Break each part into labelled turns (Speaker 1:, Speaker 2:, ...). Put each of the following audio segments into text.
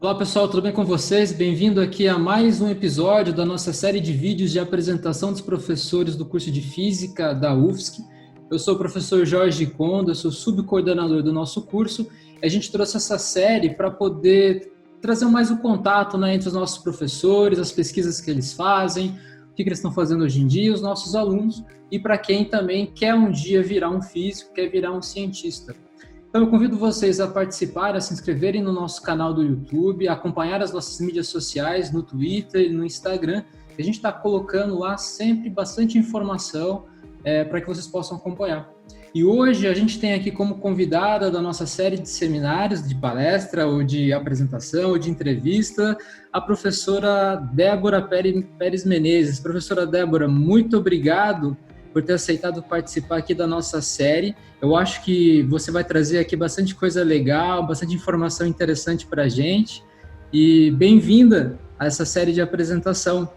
Speaker 1: Olá pessoal, tudo bem com vocês? Bem-vindo aqui a mais um episódio da nossa série de vídeos de apresentação dos professores do curso de Física da UFSC. Eu sou o professor Jorge Kondo, eu sou subcoordenador do nosso curso. A gente trouxe essa série para poder trazer mais o contato, né, entre os nossos professores, as pesquisas que eles fazem, o que eles estão fazendo hoje em dia, os nossos alunos, e para quem também quer um dia virar um físico, quer virar um cientista. Então eu convido vocês a participar, a se inscreverem no nosso canal do YouTube, a acompanhar as nossas mídias sociais no Twitter e no Instagram. A gente está colocando lá sempre bastante informação para que vocês possam acompanhar. E hoje a gente tem aqui como convidada da nossa série de seminários, de palestra, ou de apresentação, ou de entrevista, a professora Débora Pérez Menezes. Professora Débora, muito obrigado por ter aceitado participar aqui da nossa série. Eu acho que você vai trazer aqui bastante coisa legal, bastante informação interessante para a gente. E bem-vinda a essa série de apresentação.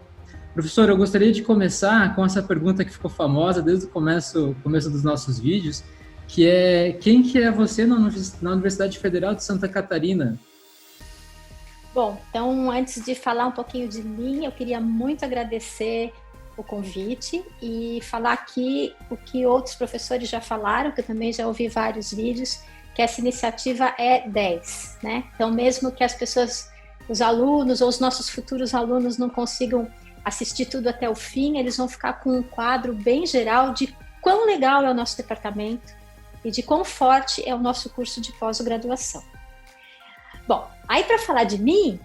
Speaker 1: Professora, eu gostaria de começar com essa pergunta que ficou famosa desde o começo dos nossos vídeos, que é: quem que é você na Universidade Federal de Santa Catarina?
Speaker 2: Bom, então antes de falar um pouquinho de mim, eu queria muito agradecer o convite e falar aqui o que outros professores já falaram, que eu também já ouvi vários vídeos, que essa iniciativa é 10, né? Então, mesmo que as pessoas, os alunos ou os nossos futuros alunos não consigam assistir tudo até o fim, eles vão ficar com um quadro bem geral de quão legal é o nosso departamento e de quão forte é o nosso curso de pós-graduação. Bom, aí para falar de mim,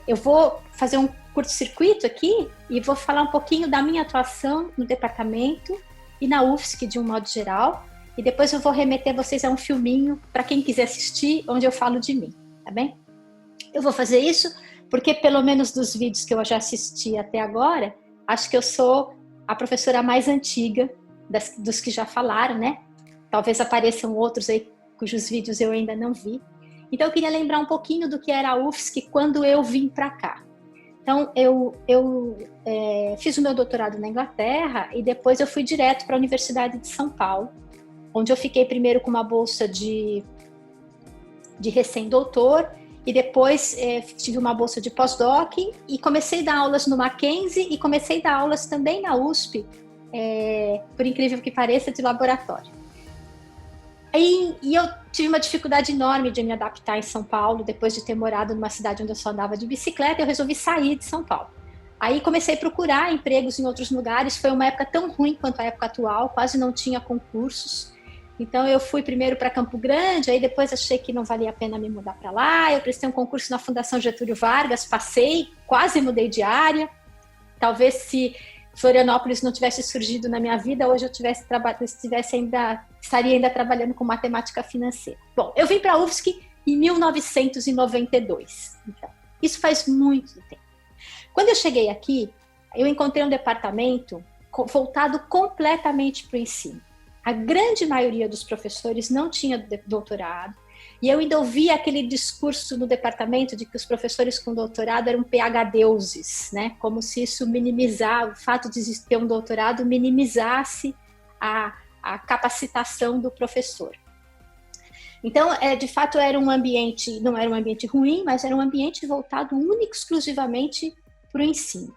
Speaker 2: eu vou fazer um curto-circuito aqui e vou falar um pouquinho da minha atuação no departamento e na UFSC de um modo geral, e depois eu vou remeter vocês a um filminho para quem quiser assistir, onde eu falo de mim, tá bem? Eu vou fazer isso porque, pelo menos dos vídeos que eu já assisti até agora, acho que eu sou a professora mais antiga dos que já falaram, né? Talvez apareçam outros aí cujos vídeos eu ainda não vi. Então eu queria lembrar um pouquinho do que era a UFSC quando eu vim para cá. Então, eu fiz o meu doutorado na Inglaterra e depois eu fui direto para a Universidade de São Paulo, onde eu fiquei primeiro com uma bolsa de recém-doutor e depois tive uma bolsa de pós-doc e comecei a dar aulas no Mackenzie e comecei a dar aulas também na USP, por incrível que pareça, de laboratório. E eu tive uma dificuldade enorme de me adaptar em São Paulo, depois de ter morado numa cidade onde eu só andava de bicicleta, eu resolvi sair de São Paulo. Aí comecei a procurar empregos em outros lugares, foi uma época tão ruim quanto a época atual, quase não tinha concursos. Então eu fui primeiro para Campo Grande, aí depois achei que não valia a pena me mudar para lá, eu prestei um concurso na Fundação Getúlio Vargas, passei, quase mudei de área. Talvez se Florianópolis não tivesse surgido na minha vida, hoje eu estaria ainda trabalhando com matemática financeira. Bom, eu vim para a UFSC em 1992, então, isso faz muito tempo. Quando eu cheguei aqui, eu encontrei um departamento voltado completamente para o ensino. A grande maioria dos professores não tinha doutorado, e eu ainda ouvia aquele discurso no departamento de que os professores com doutorado eram PhDeuses, né? Como se isso minimizar, o fato de ter um doutorado minimizasse a capacitação do professor. Então, de fato, era um ambiente, não era um ambiente ruim, mas era um ambiente voltado único, exclusivamente para o ensino.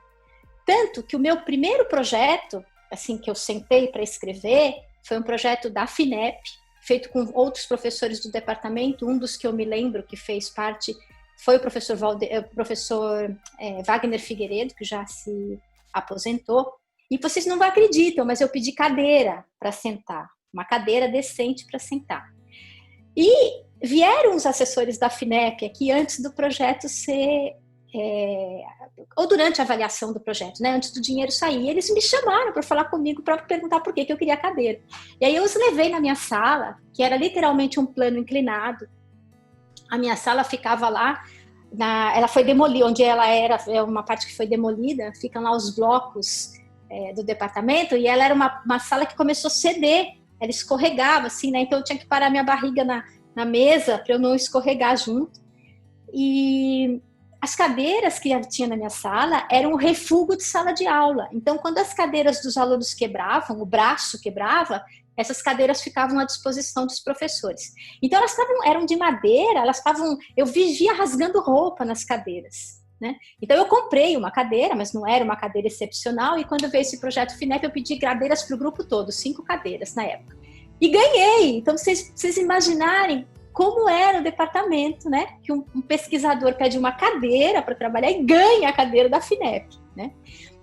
Speaker 2: Tanto que o meu primeiro projeto, assim, que eu sentei para escrever, foi um projeto da FINEP, feito com outros professores do departamento. Um dos que eu me lembro que fez parte foi o professor Wagner Figueiredo, que já se aposentou. E vocês não acreditam, mas eu pedi cadeira para sentar, uma cadeira decente para sentar. E vieram os assessores da FINEP aqui antes do projeto ser... ou durante a avaliação do projeto, né, antes do dinheiro sair, eles me chamaram para falar comigo, para perguntar por que eu queria a cadeira. E aí eu os levei na minha sala, que era literalmente um plano inclinado. A minha sala ficava lá, ela foi demolida, onde ela era, é uma parte que foi demolida, ficam lá os blocos do departamento, e ela era uma sala que começou a ceder, ela escorregava assim, né, então eu tinha que parar minha barriga na mesa para eu não escorregar junto. E as cadeiras que tinha na minha sala eram um refúgio de sala de aula. Então, quando as cadeiras dos alunos quebravam, o braço quebrava, essas cadeiras ficavam à disposição dos professores. Então eram de madeira, eu vivia rasgando roupa nas cadeiras, né? Então eu comprei uma cadeira, mas não era uma cadeira excepcional, e quando veio esse projeto FINEP eu pedi cadeiras para o grupo todo, 5 cadeiras na época. E ganhei! Então vocês imaginarem como era o departamento, né? Que um pesquisador pede uma cadeira para trabalhar e ganha a cadeira da FINEP, né?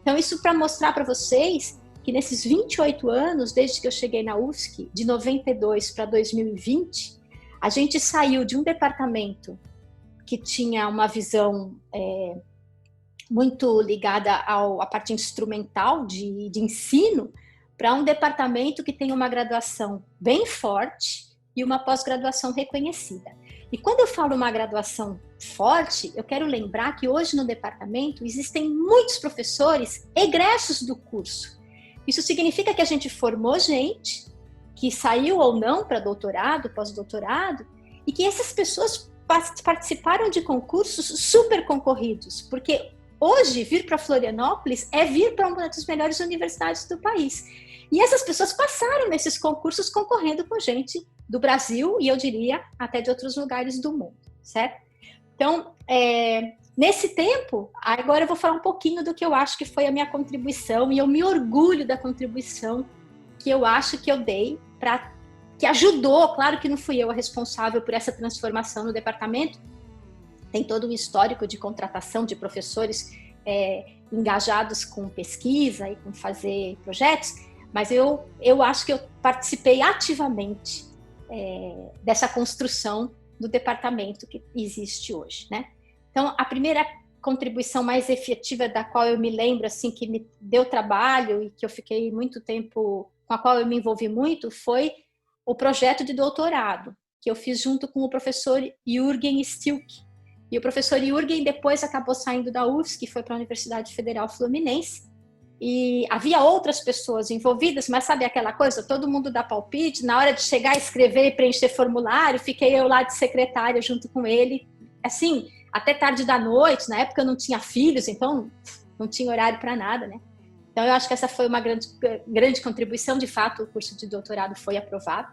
Speaker 2: Então isso para mostrar para vocês que nesses 28 anos, desde que eu cheguei na UFSC, de 92 para 2020, a gente saiu de um departamento que tinha uma visão muito ligada à parte instrumental de ensino, para um departamento que tem uma graduação bem forte e uma pós-graduação reconhecida. E quando eu falo uma graduação forte, eu quero lembrar que hoje no departamento existem muitos professores egressos do curso. Isso significa que a gente formou gente que saiu ou não para doutorado, pós-doutorado, e que essas pessoas participaram de concursos super concorridos, porque hoje vir para Florianópolis é vir para uma das melhores universidades do país. E essas pessoas passaram nesses concursos concorrendo com gente do Brasil e eu diria até de outros lugares do mundo, certo? Então, nesse tempo, agora eu vou falar um pouquinho do que eu acho que foi a minha contribuição e eu me orgulho da contribuição que eu acho que eu dei que ajudou, claro que não fui eu a responsável por essa transformação no departamento, tem todo um histórico de contratação de professores engajados com pesquisa e com fazer projetos, mas eu acho que eu participei ativamente dessa construção do departamento que existe hoje, né? Então, a primeira contribuição mais efetiva da qual eu me lembro, assim, que me deu trabalho e que eu fiquei muito tempo, com a qual eu me envolvi muito, foi o projeto de doutorado, que eu fiz junto com o professor Jürgen Stilk. E o professor Jürgen depois acabou saindo da UFSC, foi para a Universidade Federal Fluminense, e havia outras pessoas envolvidas, mas sabe aquela coisa, todo mundo dá palpite, na hora de chegar, escrever e preencher formulário, fiquei eu lá de secretária junto com ele, assim, até tarde da noite, na época eu não tinha filhos, então não tinha horário para nada, né? Então eu acho que essa foi uma grande contribuição, de fato o curso de doutorado foi aprovado.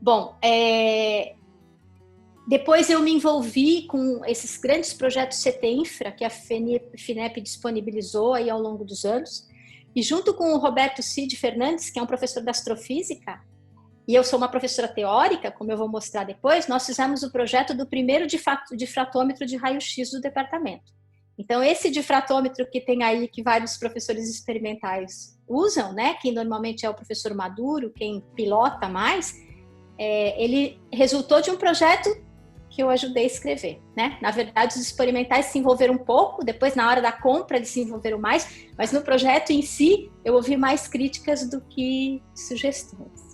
Speaker 2: Bom, depois eu me envolvi com esses grandes projetos CETENFRA que a FINEP disponibilizou aí ao longo dos anos, e junto com o Roberto Cid Fernandes, que é um professor de astrofísica, e eu sou uma professora teórica, como eu vou mostrar depois, nós fizemos o projeto do primeiro difratômetro de raio-x do departamento. Então, esse difratômetro que tem aí, que vários professores experimentais usam, né, que normalmente é o professor Maduro, quem pilota mais, ele resultou de um projeto que eu ajudei a escrever, né? Na verdade, os experimentais se envolveram um pouco, depois na hora da compra eles se envolveram mais, mas no projeto em si eu ouvi mais críticas do que sugestões.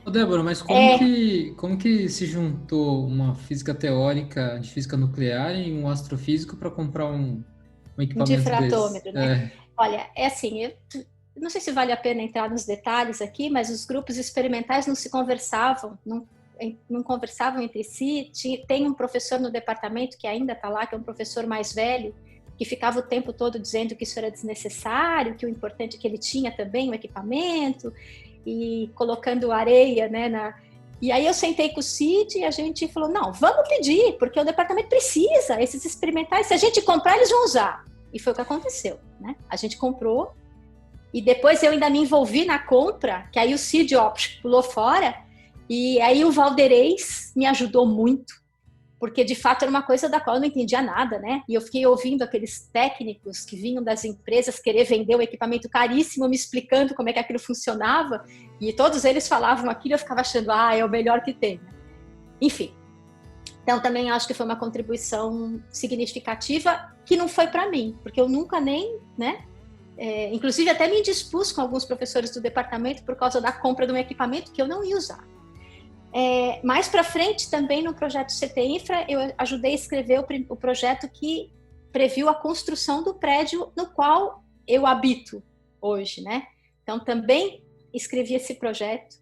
Speaker 1: Ô Débora, mas como que se juntou uma física teórica de física nuclear e um astrofísico para comprar um equipamento
Speaker 2: difratômetro,
Speaker 1: desse?
Speaker 2: né? Olha, assim, eu não sei se vale a pena entrar nos detalhes aqui, mas os grupos experimentais não se conversavam, não conversavam entre si. Tem um professor no departamento que ainda está lá, que é um professor mais velho, que ficava o tempo todo dizendo que isso era desnecessário, que o importante é que ele tinha também um equipamento, e colocando areia, né, E aí eu sentei com o Cid e a gente falou, não, vamos pedir, porque o departamento precisa, esses experimentais, se a gente comprar, eles vão usar. E foi o que aconteceu, né? A gente comprou, e depois eu ainda me envolvi na compra, que aí o Cid, pulou fora, e aí o Valderez me ajudou muito, porque de fato era uma coisa da qual eu não entendia nada, né? E eu fiquei ouvindo aqueles técnicos que vinham das empresas querer vender o equipamento caríssimo, me explicando como é que aquilo funcionava, e todos eles falavam aquilo, eu ficava achando, é o melhor que tem. Enfim, então também acho que foi uma contribuição significativa, que não foi para mim, porque eu nunca nem, né? Inclusive até me indispus com alguns professores do departamento por causa da compra de um equipamento que eu não ia usar. Mais para frente, também no projeto CETENFRA, eu ajudei a escrever o projeto que previu a construção do prédio no qual eu habito hoje, né? Então, também escrevi esse projeto,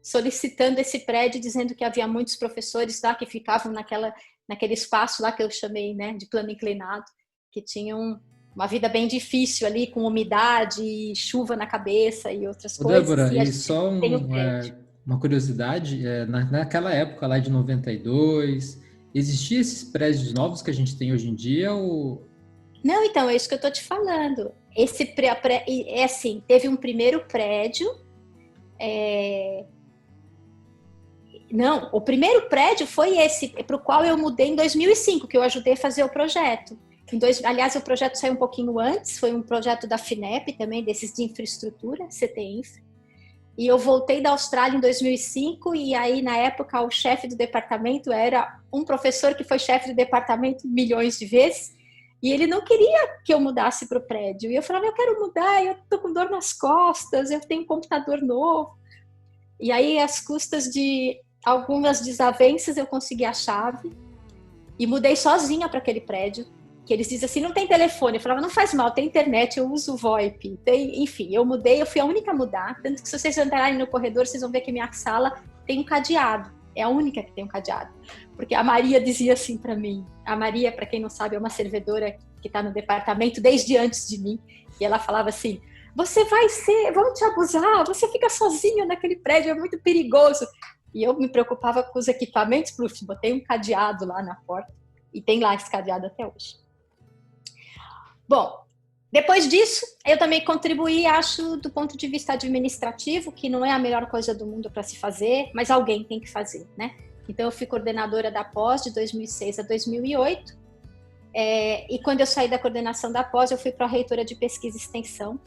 Speaker 2: solicitando esse prédio, dizendo que havia muitos professores lá que ficavam naquele espaço lá que eu chamei, né, de plano inclinado, que tinham uma vida bem difícil ali, com umidade, chuva na cabeça e outras
Speaker 1: Ô,
Speaker 2: coisas.
Speaker 1: Débora,
Speaker 2: E a
Speaker 1: e
Speaker 2: gente
Speaker 1: só
Speaker 2: tem o prédio.
Speaker 1: uma curiosidade, naquela época lá de 92, existiam esses prédios novos que a gente tem hoje em dia? Ou...
Speaker 2: Não, então, é isso que eu estou te falando. É assim, teve um primeiro prédio. Não, o primeiro prédio foi esse, para o qual eu mudei em 2005, que eu ajudei a fazer o projeto. Aliás, o projeto saiu um pouquinho antes, foi um projeto da FINEP também, desses de infraestrutura, CTINF. E eu voltei da Austrália em 2005 e aí, na época, o chefe do departamento era um professor que foi chefe do departamento milhões de vezes e ele não queria que eu mudasse para o prédio. E eu falava, eu quero mudar, eu estou com dor nas costas, eu tenho um computador novo. E aí, às custas de algumas desavenças, eu consegui a chave e mudei sozinha para aquele prédio, que eles dizem assim, não tem telefone. Eu falava, não faz mal, tem internet, eu uso o VoIP. Enfim, eu mudei, eu fui a única a mudar. Tanto que se vocês entrarem no corredor, vocês vão ver que minha sala tem um cadeado. É a única que tem um cadeado. Porque a Maria dizia assim para mim. A Maria, para quem não sabe, é uma servidora que está no departamento desde antes de mim. E ela falava assim, vão te abusar, você fica sozinha naquele prédio, é muito perigoso. E eu me preocupava com os equipamentos, botei um cadeado lá na porta. E tem lá esse cadeado até hoje. Bom, depois disso, eu também contribuí, acho, do ponto de vista administrativo, que não é a melhor coisa do mundo para se fazer, mas alguém tem que fazer, né? Então, eu fui coordenadora da pós de 2006 a 2008, e quando eu saí da coordenação da pós, eu fui pró-reitora de pesquisa e extensão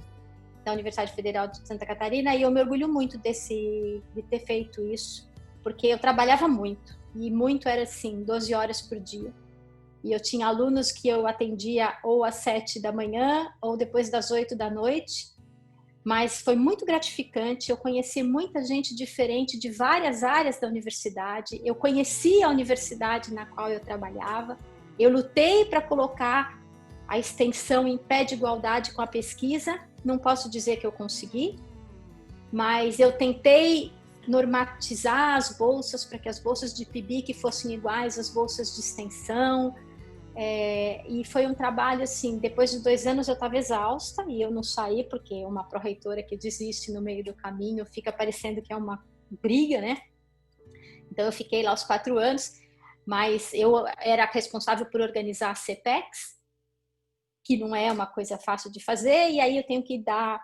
Speaker 2: da Universidade Federal de Santa Catarina, e eu me orgulho muito de ter feito isso, porque eu trabalhava muito, e muito era assim, 12 horas por dia. E eu tinha alunos que eu atendia ou às 7 da manhã ou depois das 8 da noite, mas foi muito gratificante. Eu conheci muita gente diferente de várias áreas da universidade. Eu conheci a universidade na qual eu trabalhava. Eu lutei para colocar a extensão em pé de igualdade com a pesquisa. Não posso dizer que eu consegui, mas eu tentei normatizar as bolsas para que as bolsas de PIBIC fossem iguais às bolsas de extensão. E foi um trabalho assim, depois de 2 anos eu estava exausta e eu não saí porque uma pró-reitora que desiste no meio do caminho fica parecendo que é uma briga, né? Então eu fiquei lá os 4 anos, mas eu era responsável por organizar a CPEX, que não é uma coisa fácil de fazer, e aí eu tenho que dar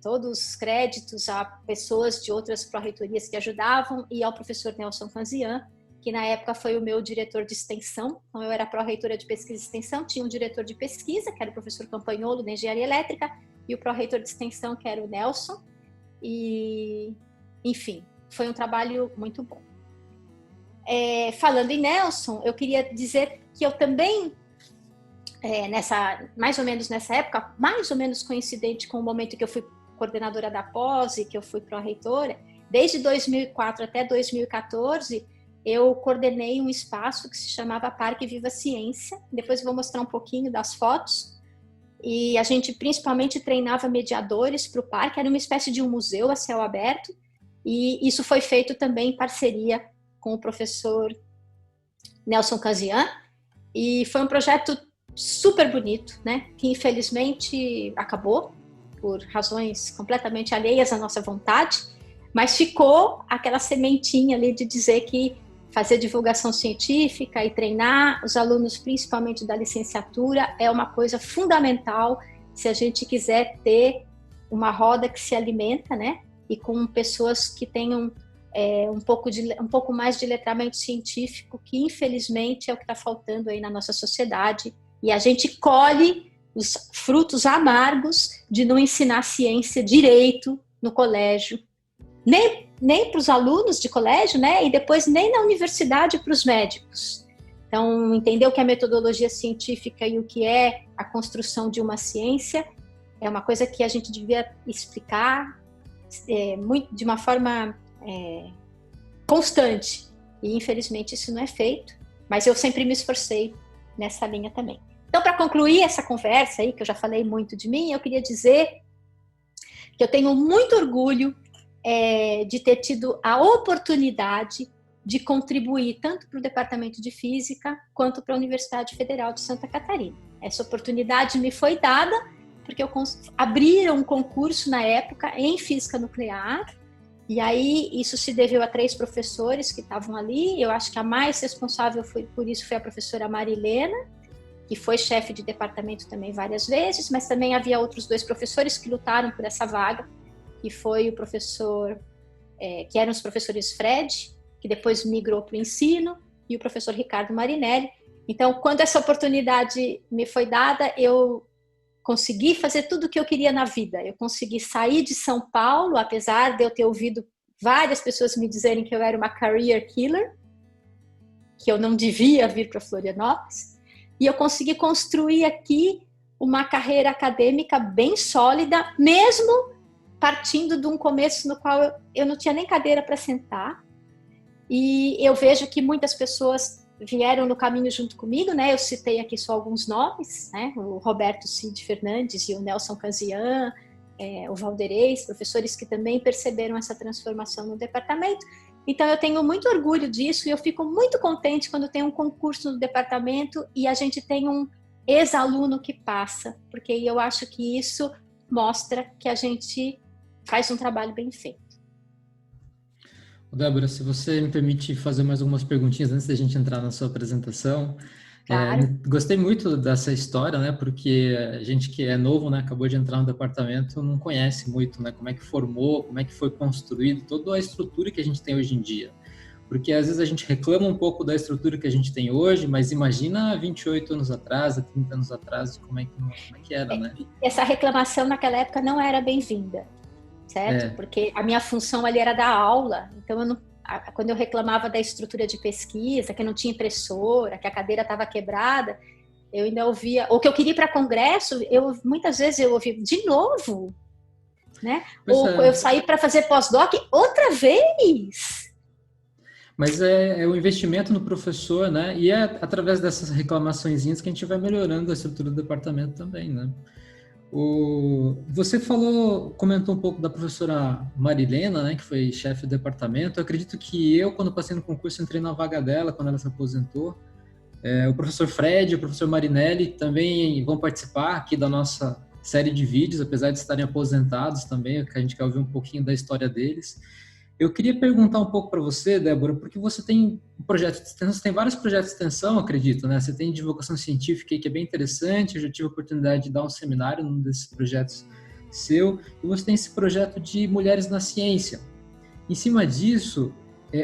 Speaker 2: todos os créditos a pessoas de outras pró-reitorias que ajudavam e ao professor Nelson Canzian, que na época foi o meu diretor de extensão. Então, eu era pró-reitora de pesquisa e extensão, tinha um diretor de pesquisa, que era o professor Campagnolo, da Engenharia Elétrica, e o pró-reitor de extensão, que era o Nelson. E, enfim, foi um trabalho muito bom. Falando em Nelson, eu queria dizer que eu também, mais ou menos nessa época, mais ou menos coincidente com o momento que eu fui coordenadora da pós e que eu fui pró-reitora, desde 2004 até 2014, eu coordenei um espaço que se chamava Parque Viva Ciência. Depois eu vou mostrar um pouquinho das fotos. E a gente principalmente treinava mediadores para o parque. Era uma espécie de um museu a céu aberto. E isso foi feito também em parceria com o professor Nelson Canzian. E foi um projeto super bonito, né? Que infelizmente acabou por razões completamente alheias à nossa vontade. Mas ficou aquela sementinha ali de dizer que fazer divulgação científica e treinar os alunos, principalmente da licenciatura, é uma coisa fundamental se a gente quiser ter uma roda que se alimenta, né? E com pessoas que tenham um pouco mais de letramento científico, que infelizmente é o que está faltando aí na nossa sociedade. E a gente colhe os frutos amargos de não ensinar ciência direito no colégio, nem para os alunos de colégio, né? E depois nem na universidade para os médicos. Então, entender o que é metodologia científica e o que é a construção de uma ciência é uma coisa que a gente devia explicar de uma forma constante. E, infelizmente, isso não é feito. Mas eu sempre me esforcei nessa linha também. Então, para concluir essa conversa aí, que eu já falei muito de mim, eu queria dizer que eu tenho muito orgulho de ter tido a oportunidade de contribuir tanto para o Departamento de Física quanto para a Universidade Federal de Santa Catarina. Essa oportunidade me foi dada porque abriram um concurso na época em física nuclear, e aí isso se deveu a 3 professores que estavam ali. Eu acho que a mais responsável por isso foi a professora Marilena, que foi chefe de departamento também várias vezes, mas também havia outros 2 professores que lutaram por essa vaga, que foi o professor, que eram os professores Fred, que depois migrou para o ensino, e o professor Ricardo Marinelli. Então, quando essa oportunidade me foi dada, eu consegui fazer tudo o que eu queria na vida. Eu consegui sair de São Paulo, apesar de eu ter ouvido várias pessoas me dizerem que eu era uma career killer, que eu não devia vir para Florianópolis, e eu consegui construir aqui uma carreira acadêmica bem sólida, mesmo partindo de um começo no qual eu não tinha nem cadeira para sentar. E eu vejo que muitas pessoas vieram no caminho junto comigo, né? Eu citei aqui só alguns nomes, né? O Roberto Cid Fernandes e o Nelson Canzian, o Valderez, professores que também perceberam essa transformação no departamento. Então eu tenho muito orgulho disso e eu fico muito contente quando tem um concurso no departamento e a gente tem um ex-aluno que passa, porque eu acho que isso mostra que a gente faz um trabalho bem feito.
Speaker 1: Débora, se você me permite fazer mais algumas perguntinhas antes da gente entrar na sua apresentação.
Speaker 2: Claro.
Speaker 1: Gostei muito dessa história, né? Porque a gente que é novo, né? Acabou de entrar no departamento, não conhece muito, né? Como é que formou, como é que foi construído, toda a estrutura que a gente tem hoje em dia. Porque às vezes a gente reclama um pouco da estrutura que a gente tem hoje, mas imagina 28 anos atrás, 30 anos atrás, como é que era, né?
Speaker 2: Essa reclamação naquela época não era bem-vinda. Certo? Porque a minha função ali era dar aula, então quando eu reclamava da estrutura de pesquisa, que não tinha impressora, que a cadeira estava quebrada, eu ainda ouvia, ou que eu queria ir para congresso, muitas vezes eu ouvia de novo, né? Ou eu saí para fazer pós-doc outra vez.
Speaker 1: Mas é o investimento no professor, né? E é através dessas reclamaçõezinhas que a gente vai melhorando a estrutura do departamento também, né? Você comentou um pouco da professora Marilena, né, que foi chefe do departamento. Eu acredito que quando passei no concurso, entrei na vaga dela, quando ela se aposentou. O professor Fred e o professor Marinelli também vão participar aqui da nossa série de vídeos, apesar de estarem aposentados também, que a gente quer ouvir um pouquinho da história deles. Eu queria perguntar um pouco para você, Débora, porque você tem vários projetos de extensão, acredito, né? Você tem divulgação científica que é bem interessante, eu já tive a oportunidade de dar um seminário num desses projetos seu, e você tem esse projeto de Mulheres na Ciência. Em cima disso,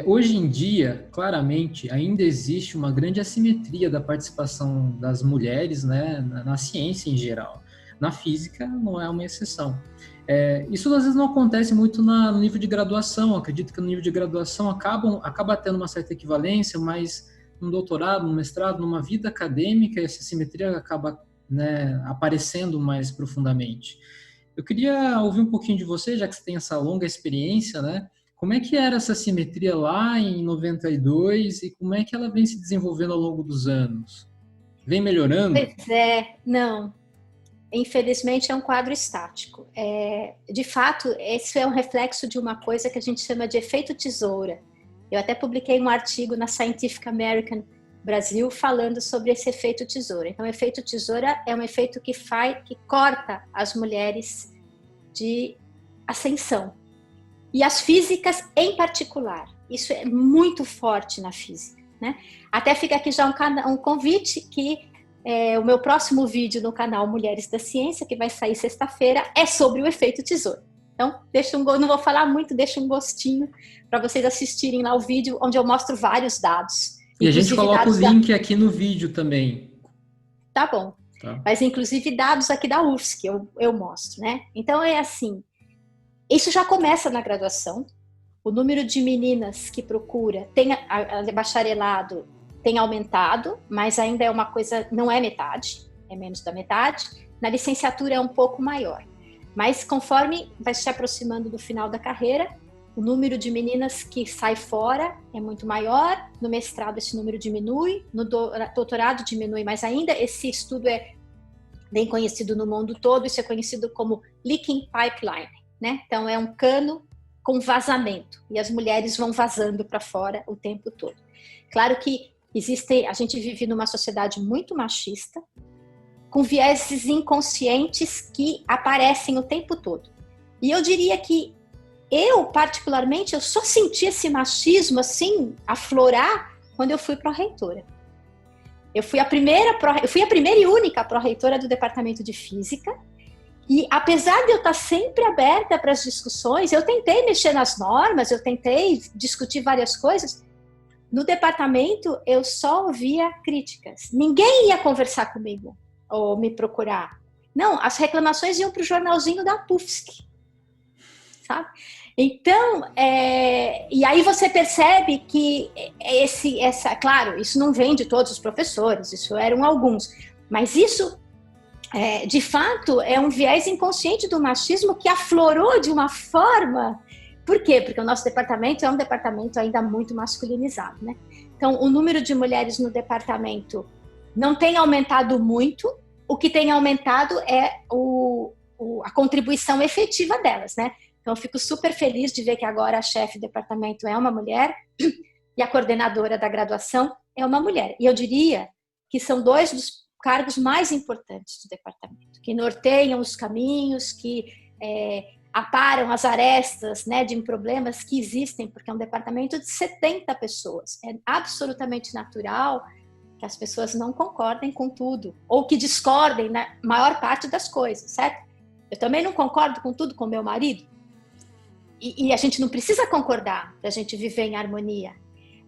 Speaker 1: hoje em dia, claramente, ainda existe uma grande assimetria da participação das mulheres, né, na ciência em geral. Na física não é uma exceção. Isso às vezes não acontece muito no nível de graduação. Acredito que no nível de graduação acaba tendo uma certa equivalência, mas no doutorado, no mestrado, numa vida acadêmica, essa simetria acaba, né, aparecendo mais profundamente. Eu queria ouvir um pouquinho de você, já que você tem essa longa experiência, né? Como é que era essa simetria lá em 92 e como é que ela vem se desenvolvendo ao longo dos anos? Vem melhorando?
Speaker 2: Pois é, não. Infelizmente é um quadro estático. De fato, esse é um reflexo de uma coisa que a gente chama de efeito tesoura. Eu até publiquei um artigo na Scientific American Brasil falando sobre esse efeito tesoura. Então, o efeito tesoura é um efeito que corta as mulheres de ascensão. E as físicas em particular. Isso é muito forte na física, né? Até fica aqui já um convite que o meu próximo vídeo no canal Mulheres da Ciência, que vai sair sexta-feira, é sobre o efeito tesoura. Então, não vou falar muito, deixa um gostinho para vocês assistirem lá o vídeo, onde eu mostro vários dados.
Speaker 1: E a gente coloca o link aqui no vídeo também.
Speaker 2: Tá bom. Tá. Mas, inclusive, dados aqui da UFSC, eu mostro, né? Então, é assim, isso já começa na graduação. O número de meninas que procura, tem bacharelado, tem aumentado, mas ainda é uma coisa, não é metade, é menos da metade. Na licenciatura é um pouco maior. Mas conforme vai se aproximando do final da carreira, o número de meninas que sai fora é muito maior. No mestrado esse número diminui, no doutorado diminui, mas ainda esse estudo é bem conhecido no mundo todo. Isso é conhecido como leaking pipeline, né? Então é um cano com vazamento e as mulheres vão vazando para fora o tempo todo. Claro que a gente vive numa sociedade muito machista, com vieses inconscientes que aparecem o tempo todo. E eu diria que eu, particularmente, eu só senti esse machismo, assim, aflorar quando eu fui pró-reitora. Eu fui a primeira e única pró-reitora do Departamento de Física, e apesar de eu estar sempre aberta para as discussões, eu tentei mexer nas normas, eu tentei discutir várias coisas, no departamento eu só ouvia críticas. Ninguém ia conversar comigo ou me procurar. Não, as reclamações iam para o jornalzinho da PUFSC, sabe? Então, e aí você percebe que claro, isso não vem de todos os professores, isso eram alguns, mas isso, de fato, é um viés inconsciente do machismo que aflorou de uma forma. Por quê? Porque o nosso departamento é um departamento ainda muito masculinizado, né? Então, o número de mulheres no departamento não tem aumentado muito, o que tem aumentado é a contribuição efetiva delas, né? Então, eu fico super feliz de ver que agora a chefe do departamento é uma mulher e a coordenadora da graduação é uma mulher. E eu diria que são dois dos cargos mais importantes do departamento, que norteiam os caminhos, que aparam as arestas, né, de problemas que existem, porque é um departamento de 70 pessoas. É absolutamente natural que as pessoas não concordem com tudo, ou que discordem na maior parte das coisas, certo? Eu também não concordo com tudo com meu marido, e a gente não precisa concordar para a gente viver em harmonia,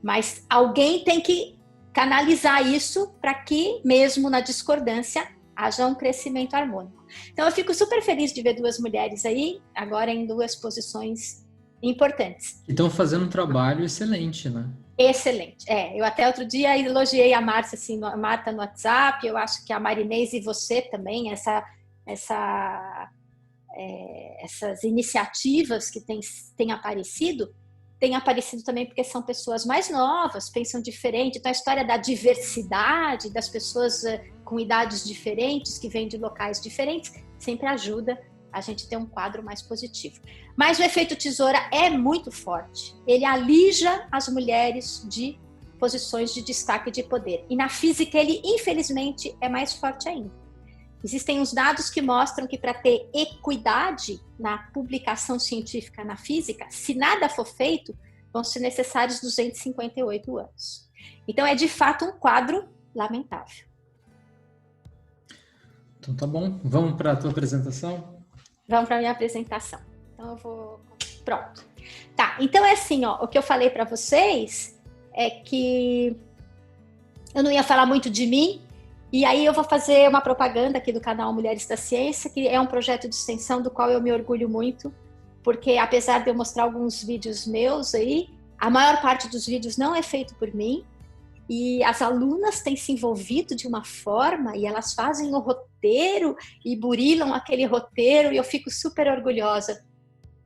Speaker 2: mas alguém tem que canalizar isso para que, mesmo na discordância, haja um crescimento harmônico. Então, eu fico super feliz de ver duas mulheres aí, agora em duas posições importantes.
Speaker 1: E estão fazendo um trabalho excelente, né?
Speaker 2: Excelente. Eu até outro dia elogiei a Marta, assim, a Marta no WhatsApp, eu acho que a Marinês e você também, essas iniciativas que têm aparecido também porque são pessoas mais novas, pensam diferente. Então, a história da diversidade, das pessoas com idades diferentes, que vêm de locais diferentes, sempre ajuda a gente ter um quadro mais positivo. Mas o efeito tesoura é muito forte. Ele alija as mulheres de posições de destaque de poder. E na física, ele, infelizmente, é mais forte ainda. Existem uns dados que mostram que para ter equidade na publicação científica na física, se nada for feito, vão ser necessários 258 anos. Então, é de fato um quadro lamentável.
Speaker 1: Então tá bom. Vamos para a tua apresentação?
Speaker 2: Vamos para a minha apresentação. Então eu vou... Pronto. Tá, então é assim, ó, o que eu falei para vocês é que eu não ia falar muito de mim, e aí eu vou fazer uma propaganda aqui do canal Mulheres da Ciência, que é um projeto de extensão do qual eu me orgulho muito, porque apesar de eu mostrar alguns vídeos meus aí, a maior parte dos vídeos não é feito por mim, e as alunas têm se envolvido de uma forma, e elas fazem o roteiro e burilam aquele roteiro, e eu fico super orgulhosa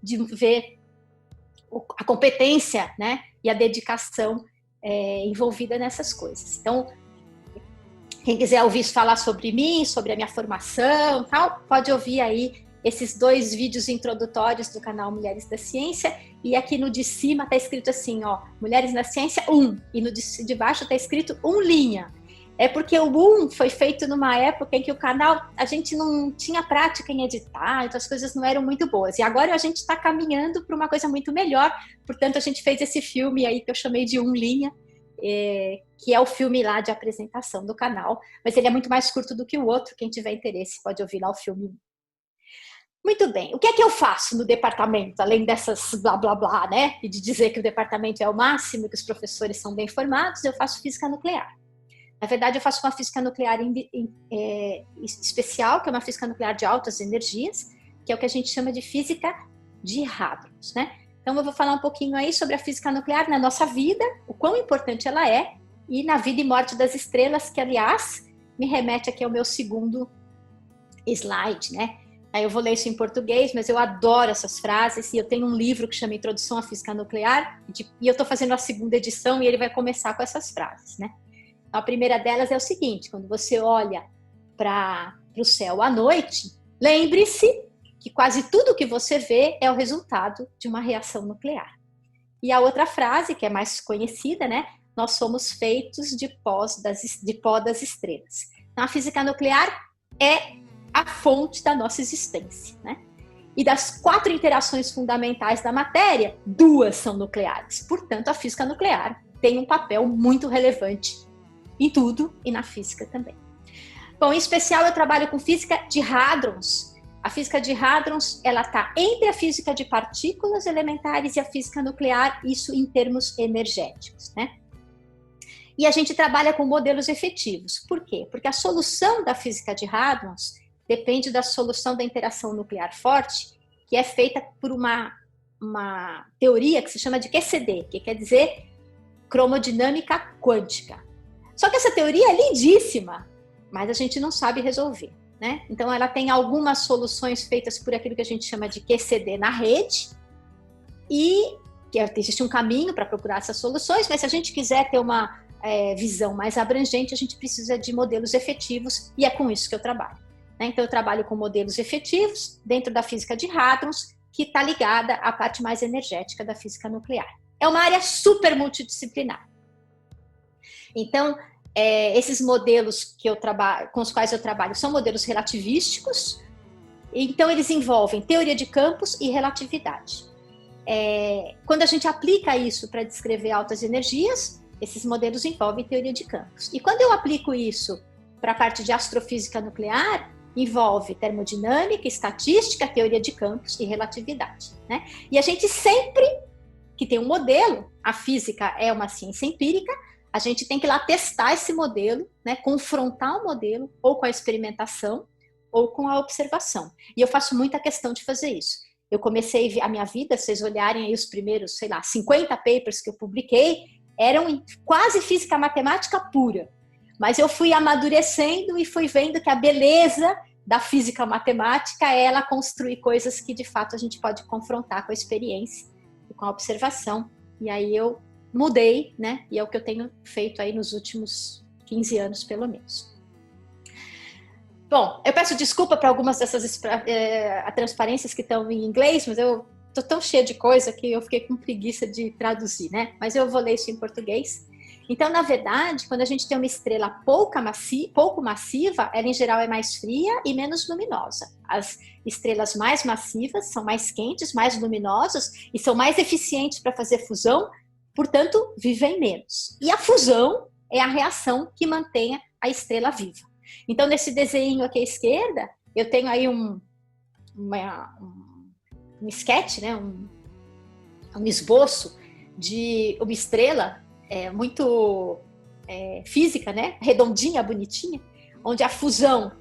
Speaker 2: de ver a competência, né, e a dedicação envolvida nessas coisas. Então, quem quiser ouvir falar sobre mim, sobre a minha formação, tal, pode ouvir aí esses 2 vídeos introdutórios do canal Mulheres da Ciência, e aqui no de cima está escrito assim, ó, Mulheres na Ciência 1, e no de baixo está escrito 1 linha. É porque o 1 foi feito numa época em que o canal, a gente não tinha prática em editar, então as coisas não eram muito boas. E agora a gente está caminhando para uma coisa muito melhor, portanto a gente fez esse filme aí que eu chamei de 1 linha, que é o filme lá de apresentação do canal, mas ele é muito mais curto do que o outro, quem tiver interesse pode ouvir lá o filme. Muito bem, o que é que eu faço no departamento, além dessas blá blá blá, né, e de dizer que o departamento é o máximo, que os professores são bem formados? Eu faço física nuclear. Na verdade, eu faço uma física nuclear especial, que é uma física nuclear de altas energias, que é o que a gente chama de física de hadrons, né? Então, eu vou falar um pouquinho aí sobre a física nuclear na nossa vida, o quão importante ela é, e na vida e morte das estrelas, que, aliás, me remete aqui ao meu segundo slide, né? Aí eu vou ler isso em português, mas eu adoro essas frases, e eu tenho um livro que chama Introdução à Física Nuclear, e eu estou fazendo a segunda edição, e ele vai começar com essas frases, né? Então, a primeira delas é o seguinte: quando você olha para o céu à noite, lembre-se que quase tudo que você vê é o resultado de uma reação nuclear. E a outra frase, que é mais conhecida, né? Nós somos feitos de pó das estrelas. Então, a física nuclear é a fonte da nossa existência, né? E das 4 interações fundamentais da matéria, 2 são nucleares. Portanto, a física nuclear tem um papel muito relevante em tudo e na física também. Bom, em especial eu trabalho com física de hadrons. A física de hadrons, ela está entre a física de partículas elementares e a física nuclear, isso em termos energéticos, né? E a gente trabalha com modelos efetivos. Por quê? Porque a solução da física de hadrons depende da solução da interação nuclear forte, que é feita por uma teoria que se chama de QCD, que quer dizer cromodinâmica quântica. Só que essa teoria é lindíssima, mas a gente não sabe resolver, né? Então ela tem algumas soluções feitas por aquilo que a gente chama de QCD na rede, e que existe um caminho para procurar essas soluções, mas se a gente quiser ter uma visão mais abrangente, a gente precisa de modelos efetivos, e é com isso que eu trabalho, né? Então eu trabalho com modelos efetivos dentro da física de hadrons, que está ligada à parte mais energética da física nuclear. É uma área super multidisciplinar. Então, esses modelos que eu trabalho, com os quais eu trabalho são modelos relativísticos, então eles envolvem teoria de campos e relatividade. Quando a gente aplica isso para descrever altas energias, esses modelos envolvem teoria de campos. E quando eu aplico isso para a parte de astrofísica nuclear, envolve termodinâmica, estatística, teoria de campos e relatividade, né? E a gente sempre que tem um modelo, a física é uma ciência empírica, a gente tem que ir lá testar esse modelo, né? Confrontar o modelo ou com a experimentação ou com a observação. E eu faço muita questão de fazer isso. Eu comecei a minha vida, se vocês olharem aí os primeiros, 50 papers que eu publiquei, eram quase física matemática pura. Mas eu fui amadurecendo e fui vendo que a beleza da física matemática é ela construir coisas que, de fato, a gente pode confrontar com a experiência e com a observação. E aí eu mudei, né? E é o que eu tenho feito aí nos últimos 15 anos, pelo menos. Bom, eu peço desculpa para algumas dessas transparências que estão em inglês, mas eu tô tão cheia de coisa que eu fiquei com preguiça de traduzir, né? Mas eu vou ler isso em português. Então, na verdade, quando a gente tem uma estrela pouco massiva, ela em geral é mais fria e menos luminosa. As estrelas mais massivas são mais quentes, mais luminosas e são mais eficientes para fazer fusão, portanto, vivem menos. E a fusão é a reação que mantém a estrela viva. Então, nesse desenho aqui à esquerda, eu tenho aí um sketch, né? um esboço de uma estrela muito física, né? Redondinha, bonitinha, onde a fusão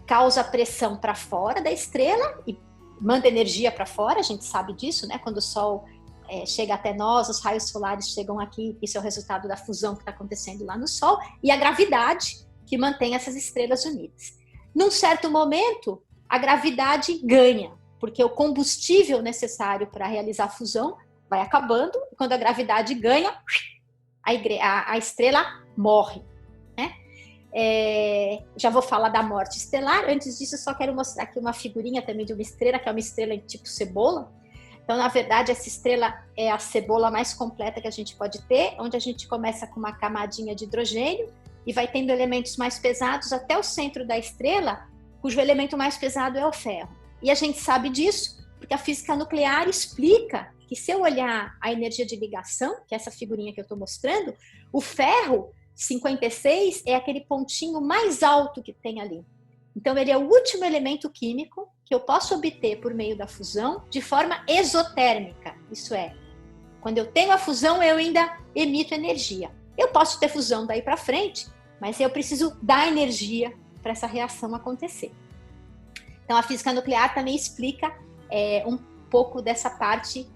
Speaker 2: causa pressão para fora da estrela e manda energia para fora, a gente sabe disso, né? Quando o Sol chega até nós, os raios solares chegam aqui, isso é o resultado da fusão que está acontecendo lá no Sol, e a gravidade que mantém essas estrelas unidas. Num certo momento, a gravidade ganha, porque o combustível necessário para realizar a fusão vai acabando, e quando a gravidade ganha, a estrela morre, né? Já vou falar da morte estelar. Antes disso, eu só quero mostrar aqui uma figurinha também de uma estrela, que é uma estrela tipo cebola. Então, na verdade, essa estrela é a cebola mais completa que a gente pode ter, onde a gente começa com uma camadinha de hidrogênio e vai tendo elementos mais pesados até o centro da estrela, cujo elemento mais pesado é o ferro. E a gente sabe disso porque a física nuclear explica que, se eu olhar a energia de ligação, que é essa figurinha que eu estou mostrando, o ferro 56 é aquele pontinho mais alto que tem ali. Então, ele é o último elemento químico que eu posso obter por meio da fusão de forma exotérmica. Isso é, quando eu tenho a fusão, eu ainda emito energia. Eu posso ter fusão daí para frente, mas eu preciso dar energia para essa reação acontecer. Então, a física nuclear também explica um pouco dessa parte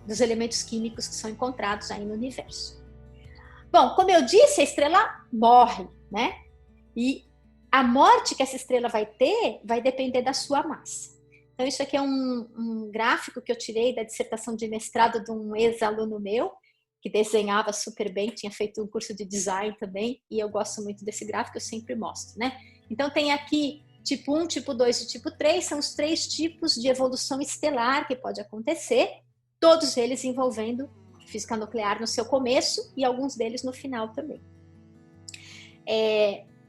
Speaker 2: dos elementos químicos que são encontrados aí no universo. Bom, como eu disse, a estrela morre, né? E a morte que essa estrela vai ter vai depender da sua massa. Então, isso aqui é um gráfico que eu tirei da dissertação de mestrado de um ex-aluno meu, que desenhava super bem, tinha feito um curso de design também, e eu gosto muito desse gráfico, eu sempre mostro, né? Então, tem aqui tipo 1, tipo 2 e tipo 3, são os 3 tipos de evolução estelar que pode acontecer, todos eles envolvendo física nuclear no seu começo e alguns deles no final também.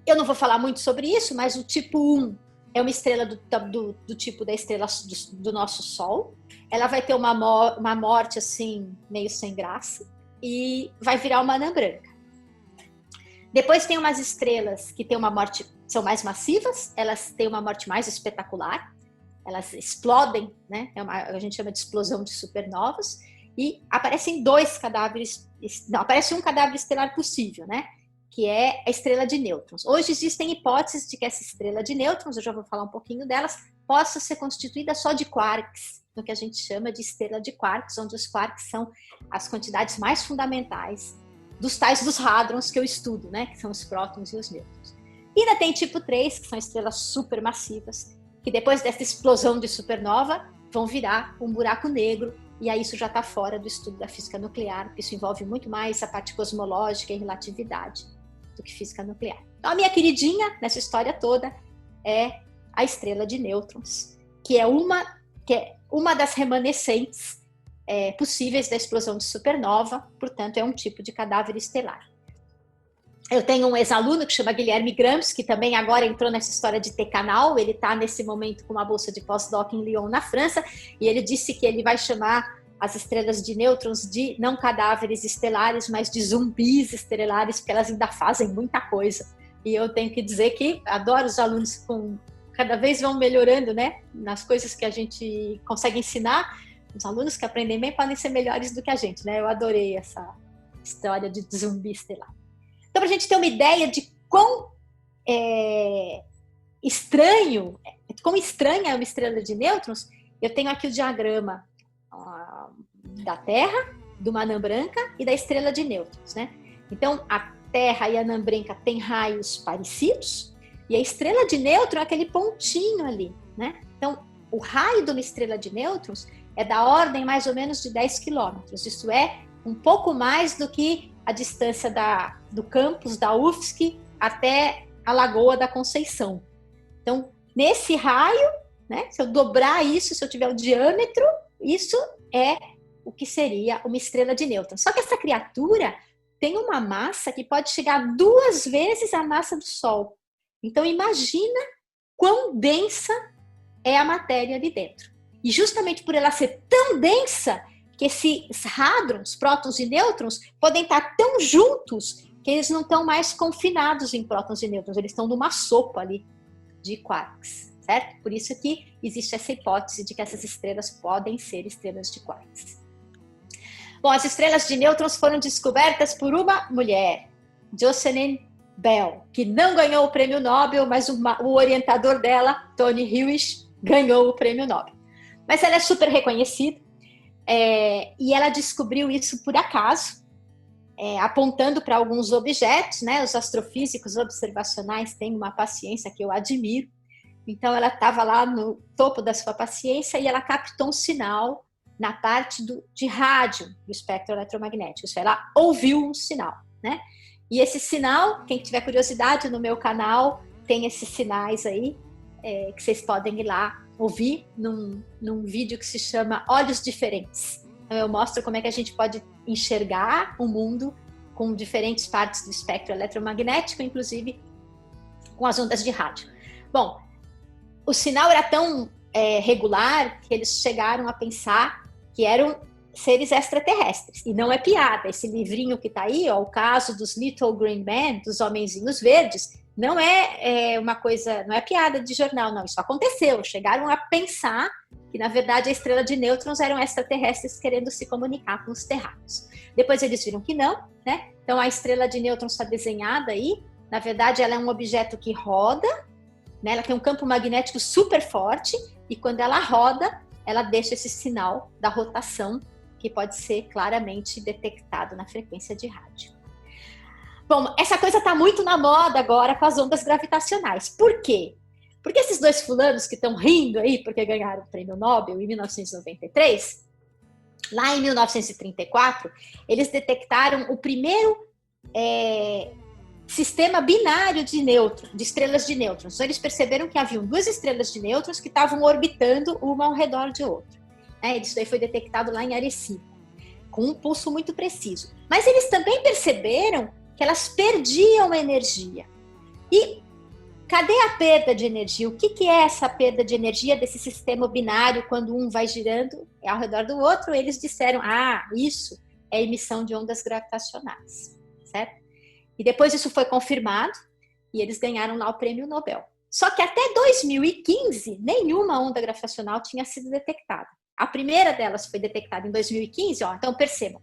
Speaker 2: Eu não vou falar muito sobre isso, mas o tipo 1 é uma estrela do tipo da estrela do nosso Sol. Ela vai ter uma morte assim, meio sem graça, e vai virar uma anã branca. Depois tem umas estrelas que têm uma morte, são mais massivas, elas têm uma morte mais espetacular, elas explodem, né? A gente chama de explosão de supernovas, e aparecem dois cadáveres, não, aparece um cadáver estelar possível, né? Que é a estrela de nêutrons. Hoje existem hipóteses de que essa estrela de nêutrons, eu já vou falar um pouquinho delas, possa ser constituída só de quarks, no que a gente chama de estrela de quarks, onde os quarks são as quantidades mais fundamentais dos tais dos hadrons que eu estudo, né? Que são os prótons e os nêutrons. E ainda tem tipo 3, que são estrelas supermassivas, que depois dessa explosão de supernova vão virar um buraco negro, e aí isso já está fora do estudo da física nuclear, porque isso envolve muito mais a parte cosmológica e relatividade do que física nuclear. Então, a minha queridinha nessa história toda é a estrela de nêutrons, que é uma das remanescentes possíveis da explosão de supernova, portanto, é um tipo de cadáver estelar. Eu tenho um ex-aluno que chama Guilherme Grams, que também agora entrou nessa história de ter canal, ele está nesse momento com uma bolsa de pós-doc em Lyon, na França, e ele disse que ele vai chamar as estrelas de nêutrons de não cadáveres estelares, mas de zumbis estelares, porque elas ainda fazem muita coisa. E eu tenho que dizer que adoro os alunos que cada vez vão melhorando, né, nas coisas que a gente consegue ensinar. Os alunos que aprendem bem podem ser melhores do que a gente, né? Eu adorei essa história de zumbi estelar. Então, para a gente ter uma ideia de quão estranha é uma estrela de nêutrons, eu tenho aqui o diagrama da Terra, do uma anã branca e da estrela de nêutrons, né? Então, a Terra e a anã branca têm raios parecidos, e a estrela de nêutron é aquele pontinho ali, né? Então, o raio de uma estrela de nêutrons é da ordem mais ou menos de 10 quilômetros. Isso é um pouco mais do que a distância do campus da UFSC até a Lagoa da Conceição. Então, nesse raio, né, se eu dobrar isso, se eu tiver o diâmetro, isso é o que seria uma estrela de nêutrons. Só que essa criatura tem uma massa que pode chegar a 2 vezes a massa do Sol. Então, imagina quão densa é a matéria ali dentro. E justamente por ela ser tão densa, que esses hadrons, prótons e nêutrons, podem estar tão juntos que eles não estão mais confinados em prótons e nêutrons, eles estão numa sopa ali de quarks, certo? Por isso que existe essa hipótese de que essas estrelas podem ser estrelas de quarks. Bom, as estrelas de nêutrons foram descobertas por uma mulher, Jocelyn Bell, que não ganhou o prêmio Nobel, mas o orientador dela, Tony Hewish, ganhou o prêmio Nobel. Mas ela é super reconhecida, e ela descobriu isso por acaso, apontando para alguns objetos, né? Os astrofísicos observacionais têm uma paciência que eu admiro. Então ela estava lá no topo da sua paciência e ela captou um sinal na parte de rádio do espectro eletromagnético. Ela ouviu um sinal, né? E esse sinal, quem tiver curiosidade, no meu canal tem esses sinais aí, que vocês podem ir lá ouvir num vídeo que se chama Olhos Diferentes. Então eu mostro como é que a gente pode enxergar o mundo com diferentes partes do espectro eletromagnético, inclusive com as ondas de rádio. Bom, o sinal era tão regular que eles chegaram a pensar que eram seres extraterrestres. E não é piada, esse livrinho que está aí, ó, o caso dos Little Green Men, dos homenzinhos verdes, não é uma coisa, não é piada de jornal, não. Isso aconteceu. Chegaram a pensar que, na verdade, a estrela de nêutrons eram extraterrestres querendo se comunicar com os terráqueos. Depois eles viram que não, né? Então a estrela de nêutrons está desenhada aí. Na verdade, ela é um objeto que roda, né? Ela tem um campo magnético super forte e quando ela roda, ela deixa esse sinal da rotação que pode ser claramente detectado na frequência de rádio. Bom, essa coisa está muito na moda agora com as ondas gravitacionais. Por quê? Porque esses dois fulanos que estão rindo aí porque ganharam o prêmio Nobel em 1993, lá em 1934, eles detectaram o primeiro sistema binário de estrelas de nêutrons. Então, eles perceberam que haviam 2 estrelas de nêutrons que estavam orbitando uma ao redor de outra. Isso daí foi detectado lá em Arecibo, com um pulso muito preciso. Mas eles também perceberam que elas perdiam energia. E cadê a perda de energia? O que é essa perda de energia desse sistema binário quando um vai girando ao redor do outro? Eles disseram, isso é emissão de ondas gravitacionais, certo? E depois isso foi confirmado e eles ganharam lá o prêmio Nobel. Só que até 2015, nenhuma onda gravitacional tinha sido detectada. A primeira delas foi detectada em 2015, então percebam.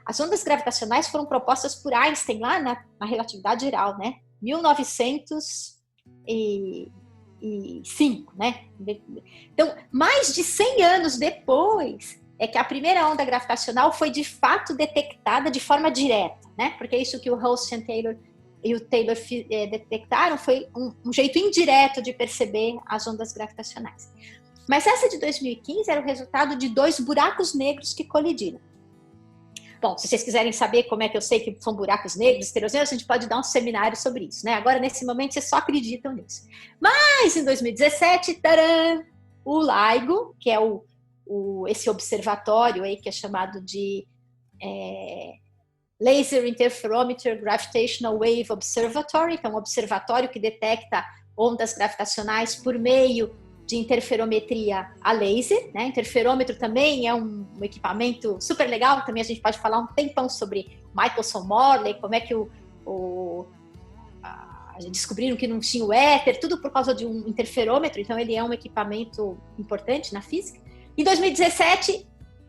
Speaker 2: As ondas gravitacionais foram propostas por Einstein lá na relatividade geral, né? 1905, né? Então, mais de 100 anos depois é que a primeira onda gravitacional foi de fato detectada de forma direta, né? Porque isso que o Rosen e o Taylor detectaram foi um jeito indireto de perceber as ondas gravitacionais. Mas essa de 2015 era o resultado de 2 buracos negros que colidiram. Bom, se vocês quiserem saber como é que eu sei que são buracos negros, estrelas negras, a gente pode dar um seminário sobre isso, né? Agora, nesse momento, vocês só acreditam nisso. Mas, em 2017, tcharam, o LIGO, que é esse observatório aí que é chamado de Laser Interferometer Gravitational Wave Observatory, que é um observatório que detecta ondas gravitacionais por meio de interferometria a laser, né? Interferômetro também é um equipamento super legal, também a gente pode falar um tempão sobre Michelson-Morley, como é que descobriram que não tinha o éter, tudo por causa de um interferômetro, então ele é um equipamento importante na física. Em 2017,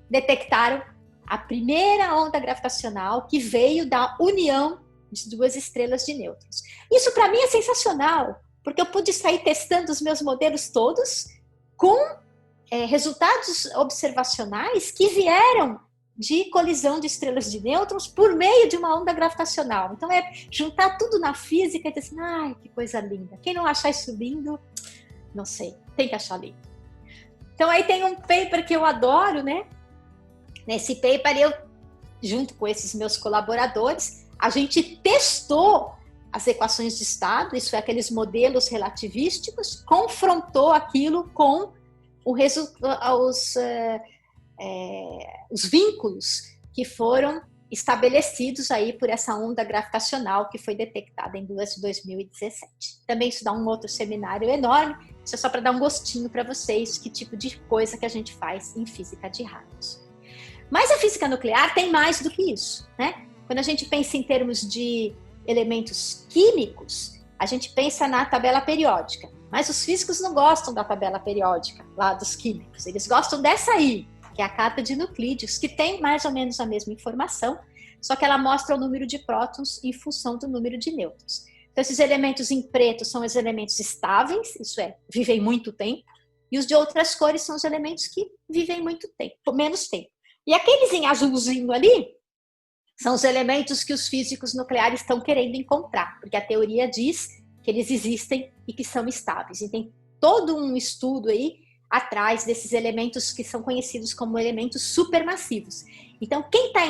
Speaker 2: detectaram a primeira onda gravitacional que veio da união de 2 estrelas de nêutrons. Isso para mim é sensacional, porque eu pude sair testando os meus modelos todos com resultados observacionais que vieram de colisão de estrelas de nêutrons por meio de uma onda gravitacional. Então, é juntar tudo na física e dizer assim, ai, que coisa linda. Quem não achar isso lindo, não sei, tem que achar lindo. Então, aí tem um paper que eu adoro, né? Nesse paper, eu, junto com esses meus colaboradores, a gente testou as equações de estado, isso é, aqueles modelos relativísticos, confrontou aquilo com os vínculos que foram estabelecidos aí por essa onda gravitacional que foi detectada em 2017. Também isso dá um outro seminário enorme, isso é só para dar um gostinho para vocês, que tipo de coisa que a gente faz em física de raios. Mas a física nuclear tem mais do que isso, né? Quando a gente pensa em termos de elementos químicos, a gente pensa na tabela periódica. Mas os físicos não gostam da tabela periódica lá dos químicos. Eles gostam dessa aí, que é a carta de Nuclídeos, que tem mais ou menos a mesma informação, só que ela mostra o número de prótons em função do número de nêutrons. Então, esses elementos em preto são os elementos estáveis, isso é, vivem muito tempo, e os de outras cores são os elementos que vivem muito tempo, menos tempo. E aqueles em azulzinho ali são os elementos que os físicos nucleares estão querendo encontrar, porque a teoria diz que eles existem e que são estáveis. E tem todo um estudo aí atrás desses elementos que são conhecidos como elementos supermassivos. Então, quem está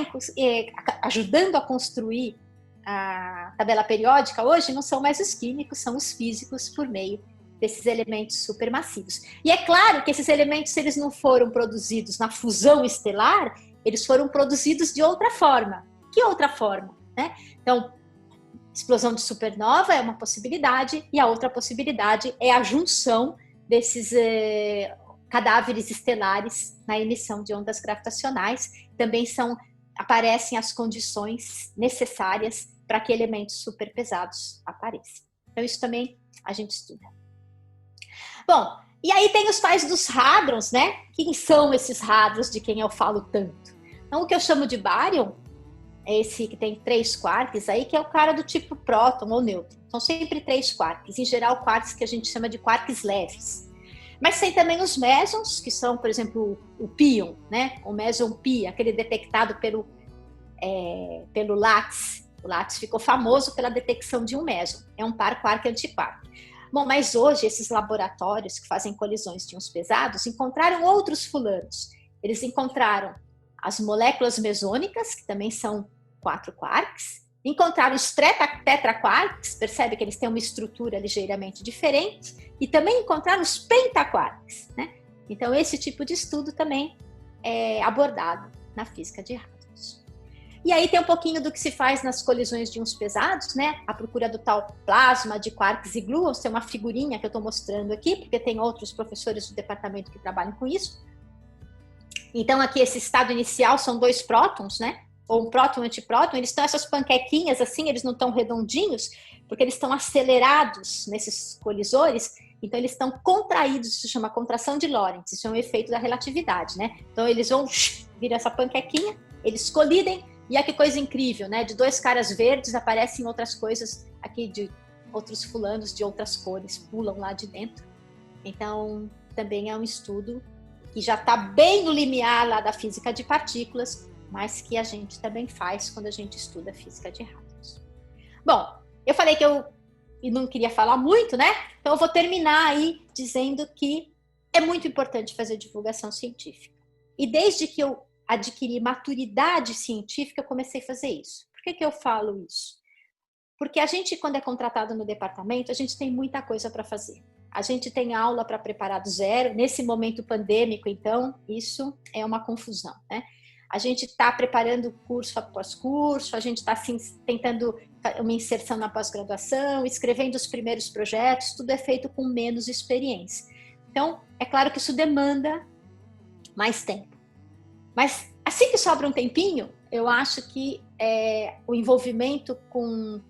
Speaker 2: ajudando a construir a tabela periódica hoje não são mais os químicos, são os físicos por meio desses elementos supermassivos. E é claro que esses elementos, se eles não foram produzidos na fusão estelar, eles foram produzidos de outra forma. Que outra forma, né? Então, explosão de supernova é uma possibilidade, e a outra possibilidade é a junção desses cadáveres estelares na emissão de ondas gravitacionais. Também aparecem as condições necessárias para que elementos superpesados apareçam. Então, isso também a gente estuda. Bom, e aí tem os tais dos hadrons, né? Quem são esses hadrons de quem eu falo tanto? Então, o que eu chamo de bárion é esse que tem 3 quarks aí, que é o cara do tipo próton ou nêutron. São sempre 3 quarks, em geral quarks que a gente chama de quarks leves. Mas tem também os mesons, que são, por exemplo, o pion, né? O meson pi, aquele detectado pelo LATES. O LATES ficou famoso pela detecção de um meson. É um par quark-antiquark. Bom, mas hoje esses laboratórios que fazem colisões de íons pesados encontraram outros fulanos. Eles encontraram as moléculas mesônicas, que também são 4 quarks, encontraram os tetraquarks, percebe que eles têm uma estrutura ligeiramente diferente, e também encontraram os pentaquarks, né? Então, esse tipo de estudo também é abordado na física de hadrons. E aí tem um pouquinho do que se faz nas colisões de íons pesados, né? A procura do tal plasma de quarks e gluons. Tem uma figurinha que eu estou mostrando aqui, porque tem outros professores do departamento que trabalham com isso. Então aqui esse estado inicial são 2 prótons, né? Ou um próton e antipróton. Eles estão essas panquequinhas assim, eles não estão redondinhos, porque eles estão acelerados nesses colisores. Então eles estão contraídos, isso se chama contração de Lorentz. Isso é um efeito da relatividade, né? Então eles vão virar essa panquequinha, eles colidem. E olha que coisa incrível, né? De 2 caras verdes aparecem outras coisas aqui, de outros fulanos de outras cores, pulam lá de dentro. Então, também é um estudo que já está bem no limiar lá da física de partículas, mas que a gente também faz quando a gente estuda física de rádios. Bom, eu falei que eu não queria falar muito, né? Então, eu vou terminar aí dizendo que é muito importante fazer divulgação científica. E desde que eu adquirir maturidade científica, eu comecei a fazer isso. Por que eu falo isso? Porque a gente, quando é contratado no departamento, a gente tem muita coisa para fazer. A gente tem aula para preparar do zero. Nesse momento pandêmico, então, isso é uma confusão, né? A gente está preparando curso após curso, a gente está assim, tentando uma inserção na pós-graduação, escrevendo os primeiros projetos, tudo é feito com menos experiência. Então, é claro que isso demanda mais tempo. Mas assim que sobra um tempinho, eu acho que o envolvimento com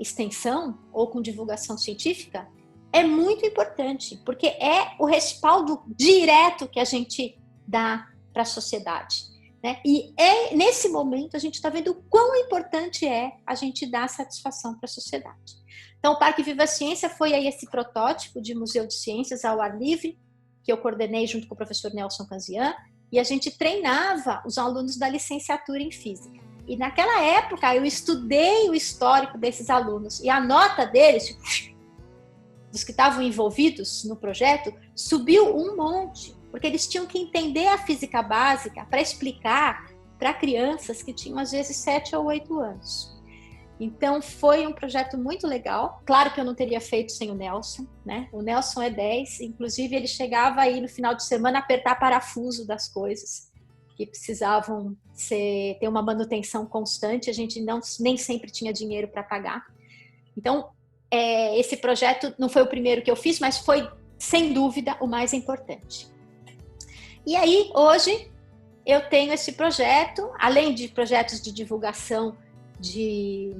Speaker 2: extensão ou com divulgação científica é muito importante, porque é o respaldo direto que a gente dá para a sociedade, né? E nesse momento a gente está vendo o quão importante é a gente dar satisfação para a sociedade. Então o Parque Viva Ciência foi aí esse protótipo de museu de ciências ao ar livre, que eu coordenei junto com o professor Nelson Canzian, e a gente treinava os alunos da licenciatura em física. E naquela época eu estudei o histórico desses alunos e a nota deles, dos que estavam envolvidos no projeto, subiu um monte, porque eles tinham que entender a física básica para explicar para crianças que tinham às vezes 7 ou 8 anos. Então foi um projeto muito legal. Claro que eu não teria feito sem o Nelson, né? O Nelson é 10, inclusive ele chegava aí no final de semana a apertar parafuso das coisas que precisavam ter uma manutenção constante. A gente nem sempre tinha dinheiro para pagar. Então esse projeto não foi o primeiro que eu fiz, mas foi sem dúvida o mais importante. E aí hoje eu tenho esse projeto, além de projetos de divulgação de